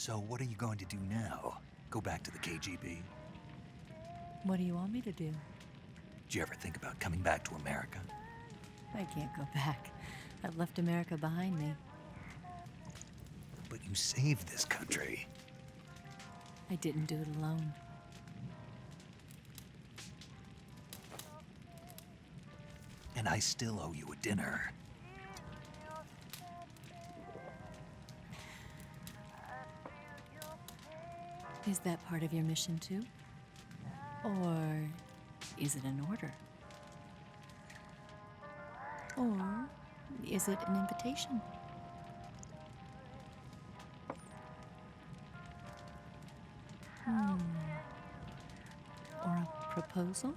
So what are you going to do now? Go back to the KGB? What do you want me to do? Did you ever think about coming back to America? I can't go back. I've left America behind me. But you saved this country. I didn't do it alone. And I still owe you a dinner. Is that part of your mission too? Or is it an order? Or is it an invitation? Or a proposal?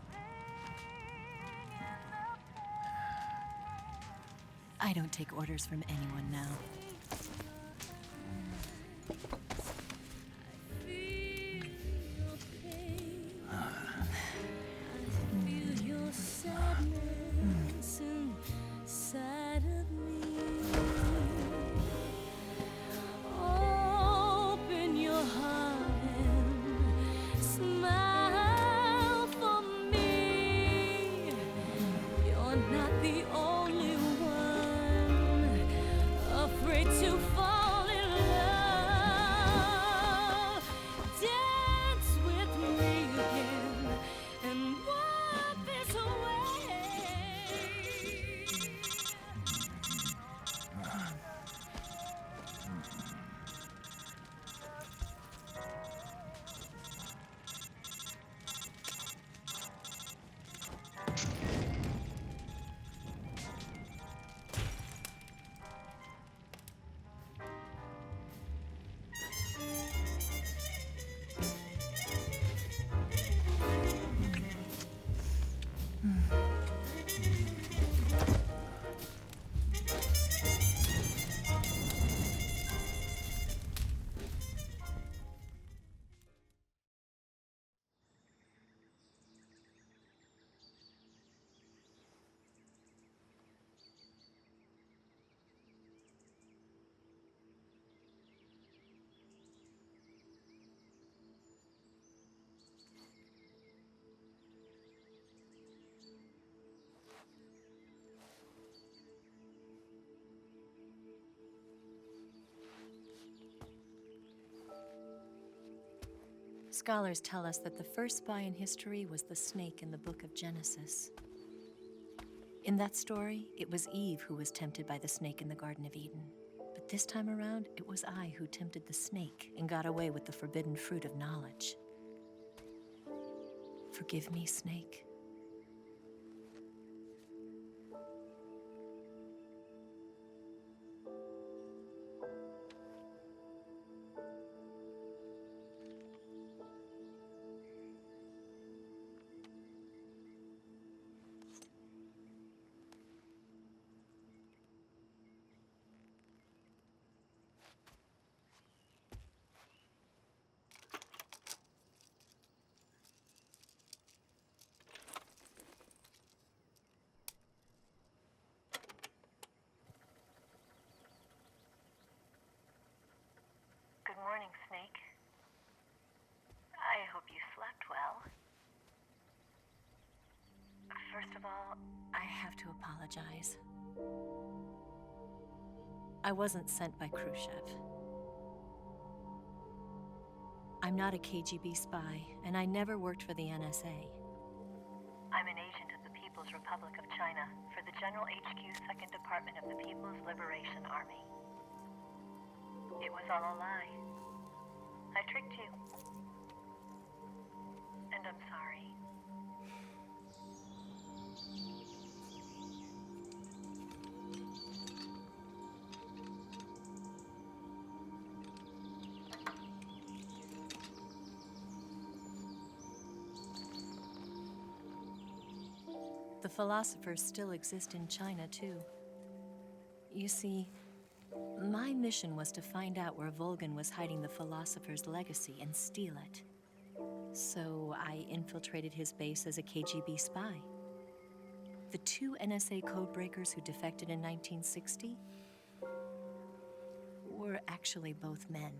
I don't take orders from anyone now. Scholars tell us that the first spy in history was the snake in the book of Genesis. In that story, it was Eve who was tempted by the snake in the Garden of Eden. But this time around, it was I who tempted the snake and got away with the forbidden fruit of knowledge. Forgive me, snake. Good morning, Snake. I hope you slept well. First of all, I have to apologize. I wasn't sent by Khrushchev. I'm not a KGB spy, and I never worked for the NSA. I'm an agent of the People's Republic of China for the General HQ 2nd Department of the People's Liberation Army. It was all a lie. I tricked you. And I'm sorry. The philosophers still exist in China, too. You see, my mission was to find out where Volgan was hiding the philosopher's legacy and steal it. So I infiltrated his base as a KGB spy. The two NSA codebreakers who defected in 1960 were actually both men.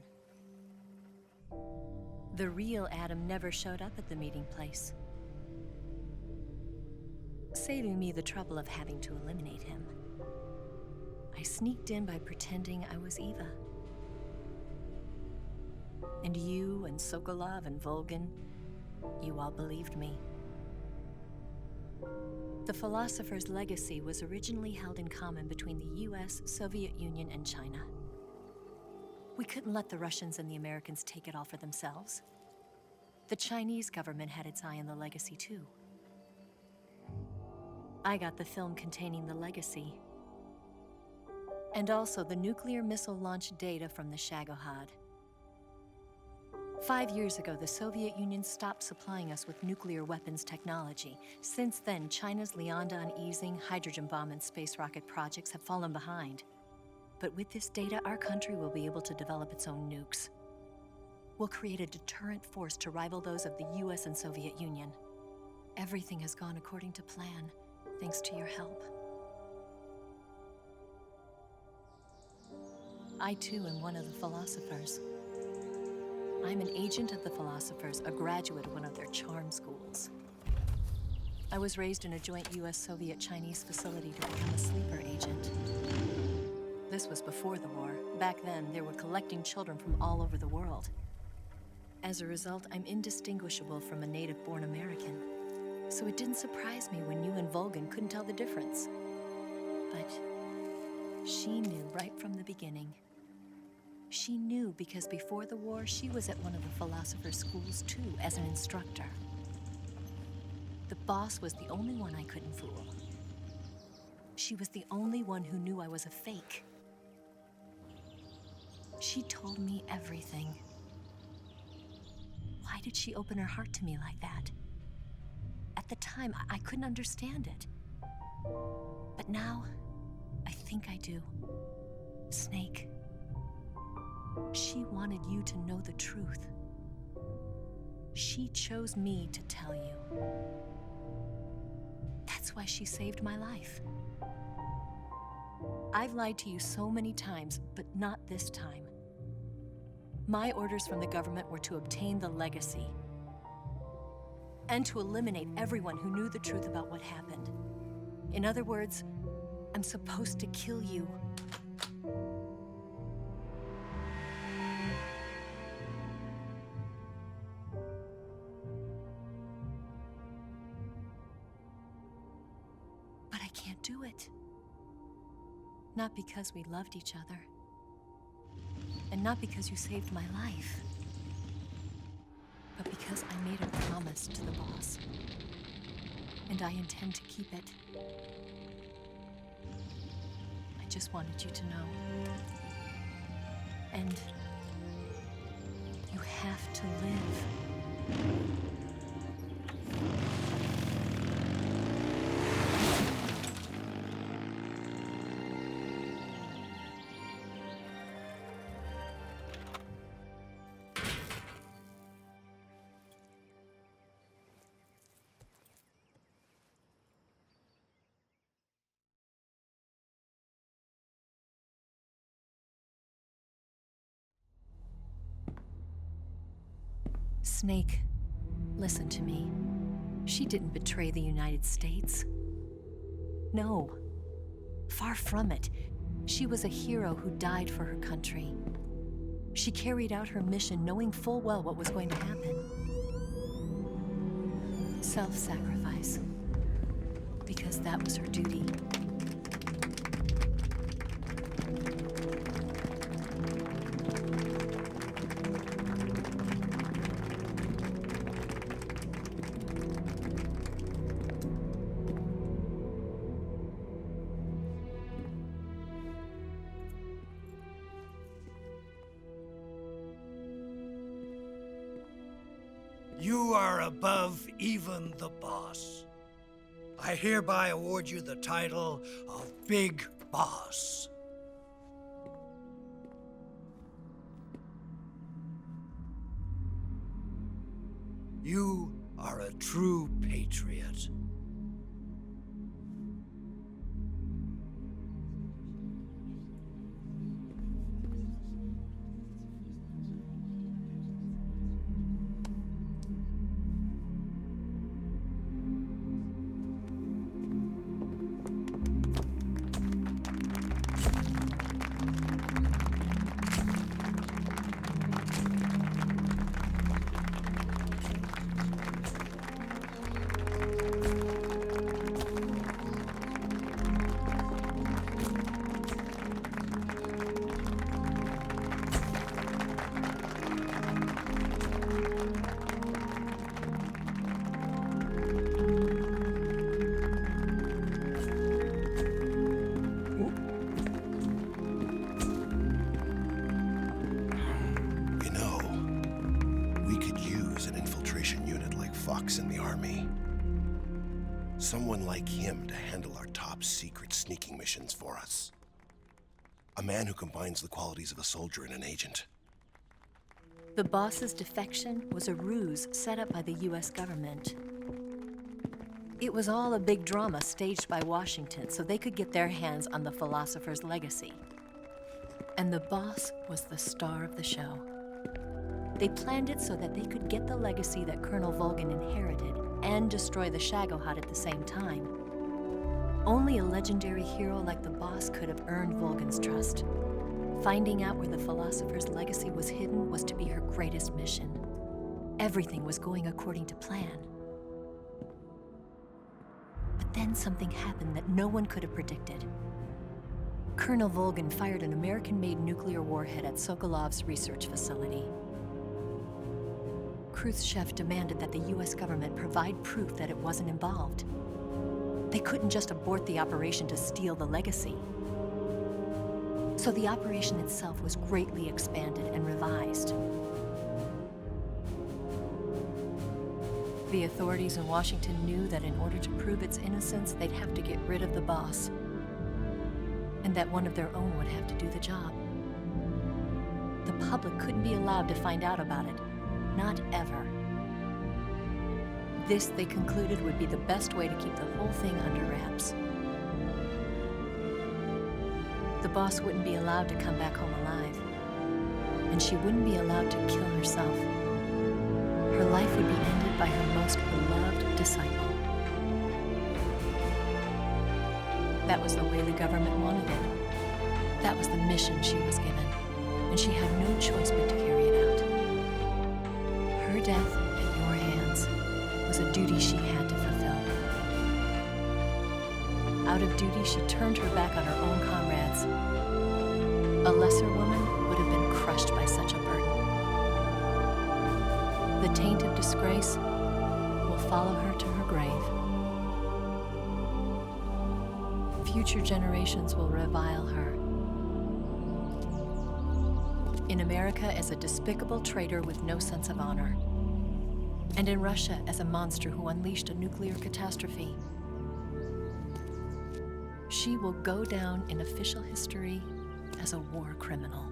The real Adam never showed up at the meeting place, saving me the trouble of having to eliminate him. I sneaked in by pretending I was Eva. And you and Sokolov and Volgin, you all believed me. The philosopher's legacy was originally held in common between the US, Soviet Union, and China. We couldn't let the Russians and the Americans take it all for themselves. The Chinese government had its eye on the legacy too. I got the film containing the legacy, and also the nuclear missile launch data from the Shagohod. 5 years ago, the Soviet Union stopped supplying us with nuclear weapons technology. Since then, China's Liaodong easing, hydrogen bomb, and space rocket projects have fallen behind. But with this data, our country will be able to develop its own nukes. We'll create a deterrent force to rival those of the US and Soviet Union. Everything has gone according to plan, thanks to your help. I too am one of the philosophers. I'm an agent of the philosophers, a graduate of one of their charm schools. I was raised in a joint US-Soviet-Chinese facility to become a sleeper agent. This was before the war. Back then, they were collecting children from all over the world. As a result, I'm indistinguishable from a native-born American. So it didn't surprise me when you and Volgin couldn't tell the difference. But she knew right from the beginning. She knew because before the war, she was at one of the philosopher's schools too, as an instructor. The boss was the only one I couldn't fool. She was the only one who knew I was a fake. She told me everything. Why did she open her heart to me like that? At the time, I couldn't understand it. But now, I think I do. Snake. She wanted you to know the truth. She chose me to tell you. That's why she saved my life. I've lied to you so many times, but not this time. My orders from the government were to obtain the legacy and to eliminate everyone who knew the truth about what happened. In other words, I'm supposed to kill you. But I can't do it. Not because we loved each other. And not because you saved my life. But because I made a promise to the boss. And I intend to keep it. I just wanted you to know. And you have to live. Snake, listen to me. She didn't betray the United States. No, far from it. She was a hero who died for her country. She carried out her mission knowing full well what was going to happen. Self-sacrifice, because that was her duty. You are above even the boss. I hereby award you the title of Big Boss. You are a true patriot. Someone like him to handle our top secret sneaking missions for us. A man who combines the qualities of a soldier and an agent. The boss's defection was a ruse set up by the US government. It was all a big drama staged by Washington so they could get their hands on the philosopher's legacy. And the boss was the star of the show. They planned it so that they could get the legacy that Colonel Volgan inherited and destroy the Shagohod at the same time. Only a legendary hero like the boss could have earned Volgan's trust. Finding out where the philosopher's legacy was hidden was to be her greatest mission. Everything was going according to plan. But then something happened that no one could have predicted. Colonel Volgan fired an American-made nuclear warhead at Sokolov's research facility. Khrushchev demanded that the US government provide proof that it wasn't involved. They couldn't just abort the operation to steal the legacy. So the operation itself was greatly expanded and revised. The authorities in Washington knew that in order to prove its innocence, they'd have to get rid of the boss, and that one of their own would have to do the job. The public couldn't be allowed to find out about it, not ever. This, they concluded, would be the best way to keep the whole thing under wraps. The boss wouldn't be allowed to come back home alive, and she wouldn't be allowed to kill herself. Her life would be ended by her most beloved disciple. That was the way the government wanted it. That was the mission she was given, and she had no choice but to carry it out. Her death at your hands was a duty she had to fulfill. Out of duty, she turned her back on her own comrades. A lesser woman would have been crushed by such a burden. The taint of disgrace will follow her to her grave. Future generations will revile her. In America as a despicable traitor with no sense of honor. And in Russia as a monster who unleashed a nuclear catastrophe. She will go down in official history as a war criminal.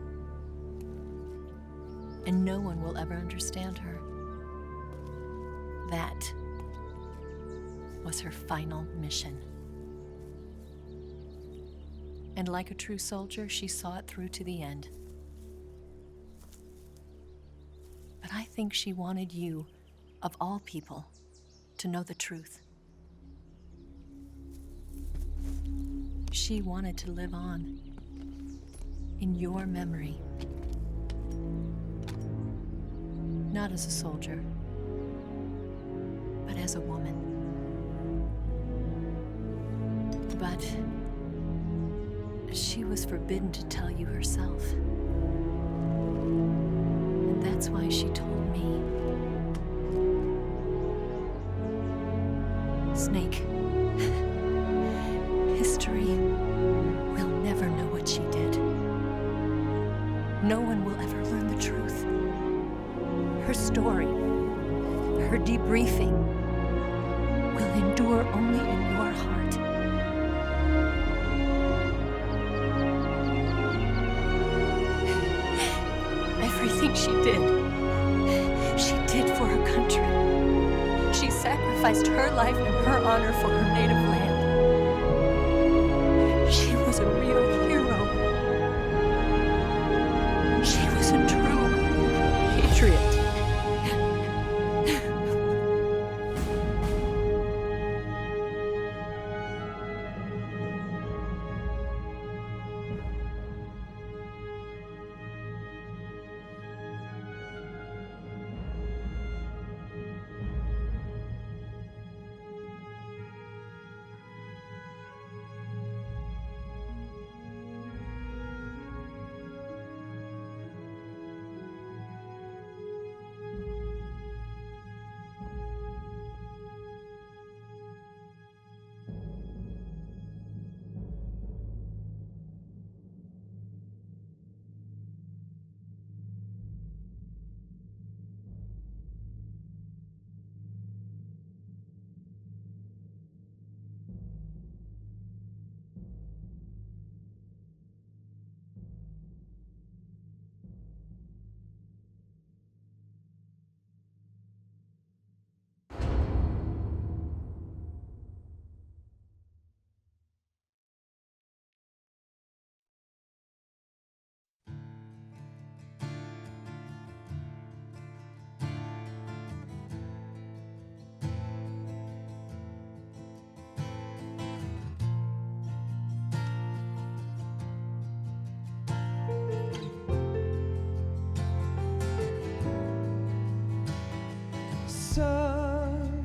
And no one will ever understand her. That was her final mission. And like a true soldier, she saw it through to the end. But I think she wanted you, of all people, to know the truth. She wanted to live on in your memory. Not as a soldier, but as a woman. But she was forbidden to tell you herself. And that's why she told me. Snake, history will never know what she did. No one will ever learn the truth. Her story, her debriefing, will endure only in your heart. Everything she did for her country. She sacrificed her life and her honor for her native land. She was a real hero. She was a true patriot. Son,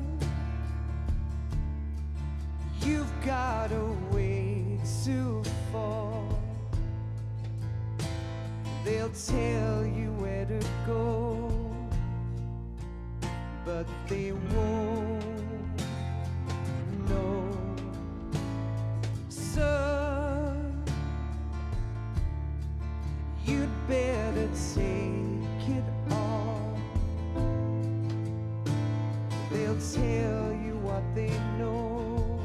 you've got a way to fall. They'll tell you where to go, but they won't know. Son, you'd better take it all. They'll tell you what they know,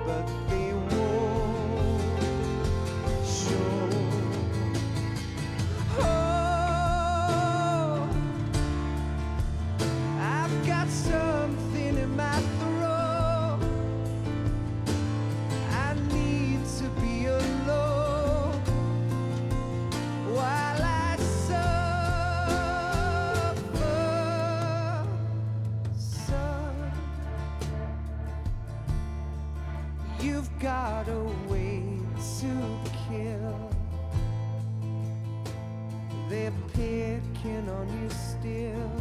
but they won't show. Oh, I've got something in my throat. I need to be alone while I suffer. Son, you've got a way to kill. They're picking on you still,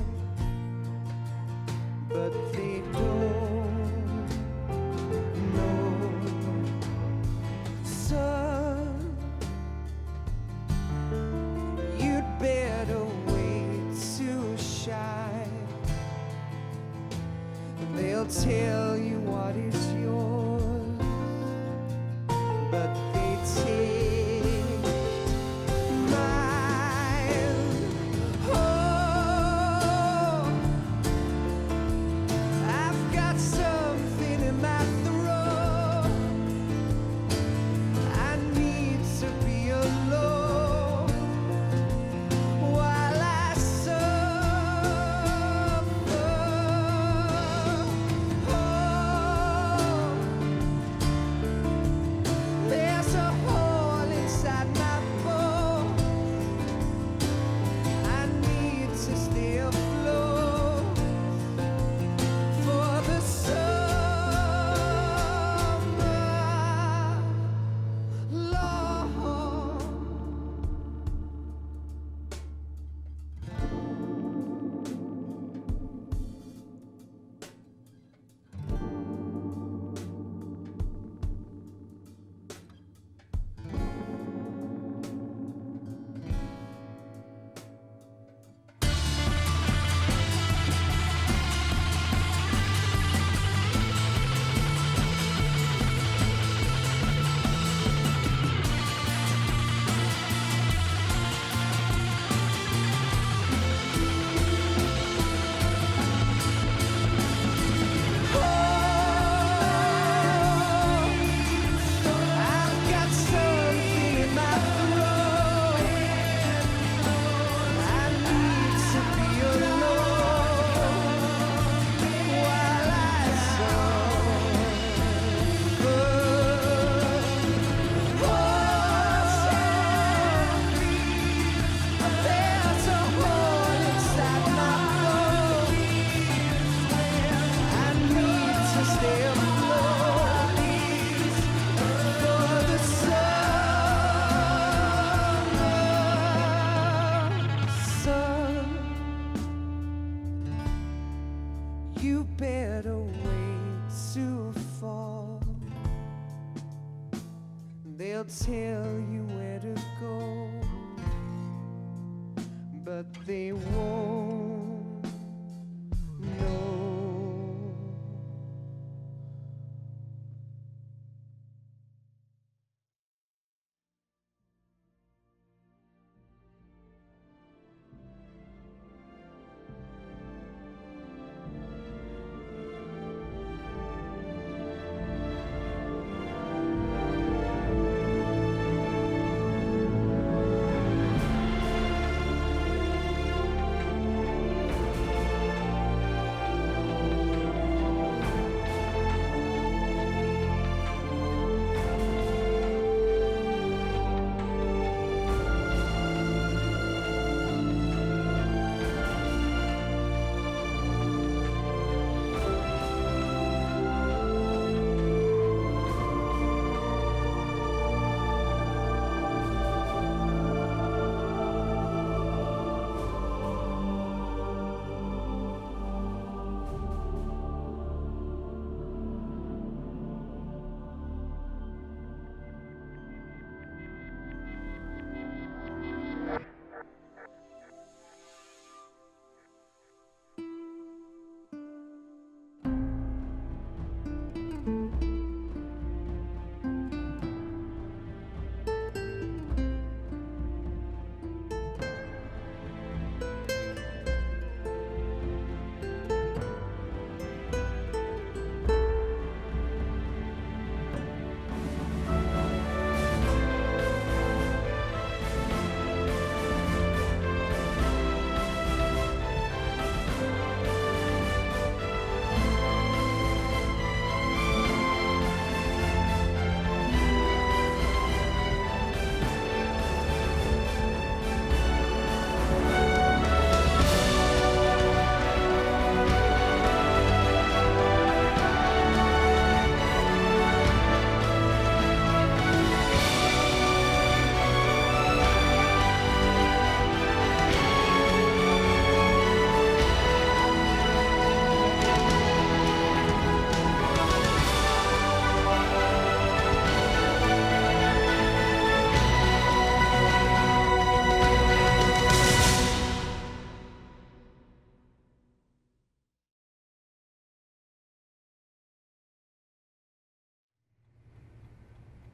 but they don't know. Son, you'd better wait to shine. They'll tell you what is yours, but they take mine. Oh, I've got something in my throat. I need to be alone while I suffer. Oh, there's a hole inside my bones. I need to stay afloat for the summer, Lord. I've got something in my throat. I need to be alone while I suffer. Oh, there's a hole inside my bones. I need to stay afloat for the summer. Son, you better wait to fall. They'll tell you where to go, but they won't know.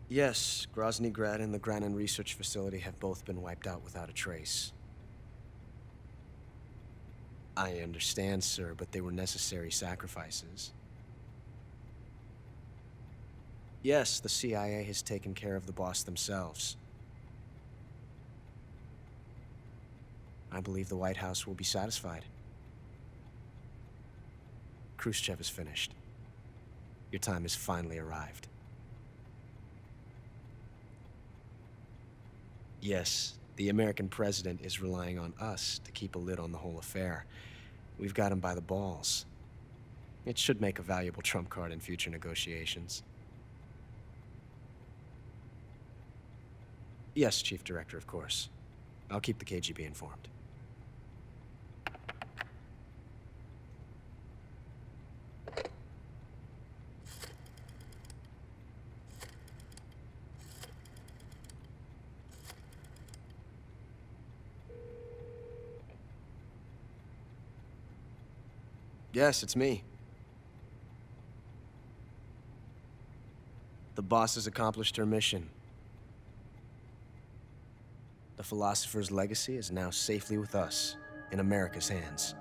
Yes, Grozny Grad and the Granin Research Facility have both been wiped out without a trace. I understand, sir, but they were necessary sacrifices. Yes, the CIA has taken care of the boss themselves. I believe the White House will be satisfied. Khrushchev is finished. Your time has finally arrived. Yes, the American president is relying on us to keep a lid on the whole affair. We've got him by the balls. It should make a valuable trump card in future negotiations. Yes, Chief Director, of course. I'll keep the KGB informed. Yes, it's me. The boss has accomplished her mission. The philosopher's legacy is now safely with us, in America's hands.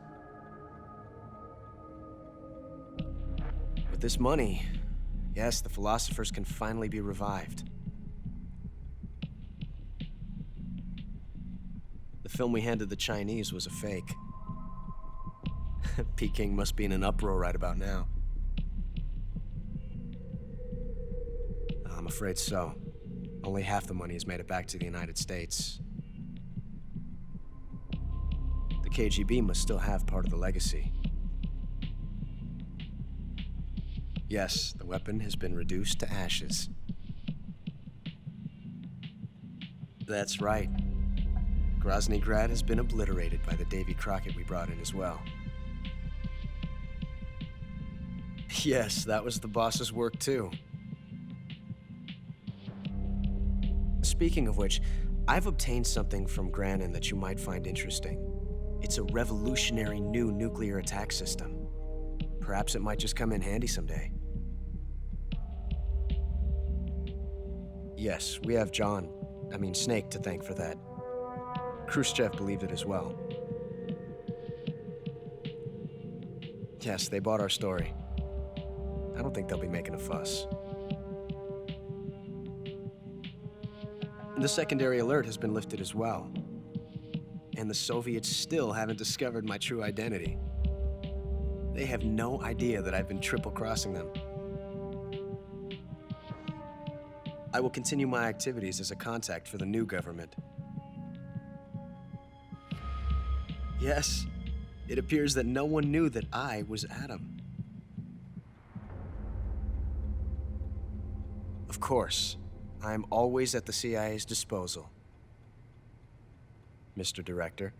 With this money, yes, the philosophers can finally be revived. The film we handed the Chinese was a fake. Peking must be in an uproar right about now. I'm afraid so. Only half the money has made it back to the United States. The KGB must still have part of the legacy. Yes, the weapon has been reduced to ashes. That's right. Grozny Grad has been obliterated by the Davy Crockett we brought in as well. Yes, that was the boss's work too. Speaking of which, I've obtained something from Granin that you might find interesting. It's a revolutionary new nuclear attack system. Perhaps it might just come in handy someday. Yes, we have Snake to thank for that. Khrushchev believed it as well. Yes, they bought our story. I don't think they'll be making a fuss. The secondary alert has been lifted as well. And the Soviets still haven't discovered my true identity. They have no idea that I've been triple-crossing them. I will continue my activities as a contact for the new government. Yes, it appears that no one knew that I was Adam. Of course, I am always at the CIA's disposal, Mr. Director.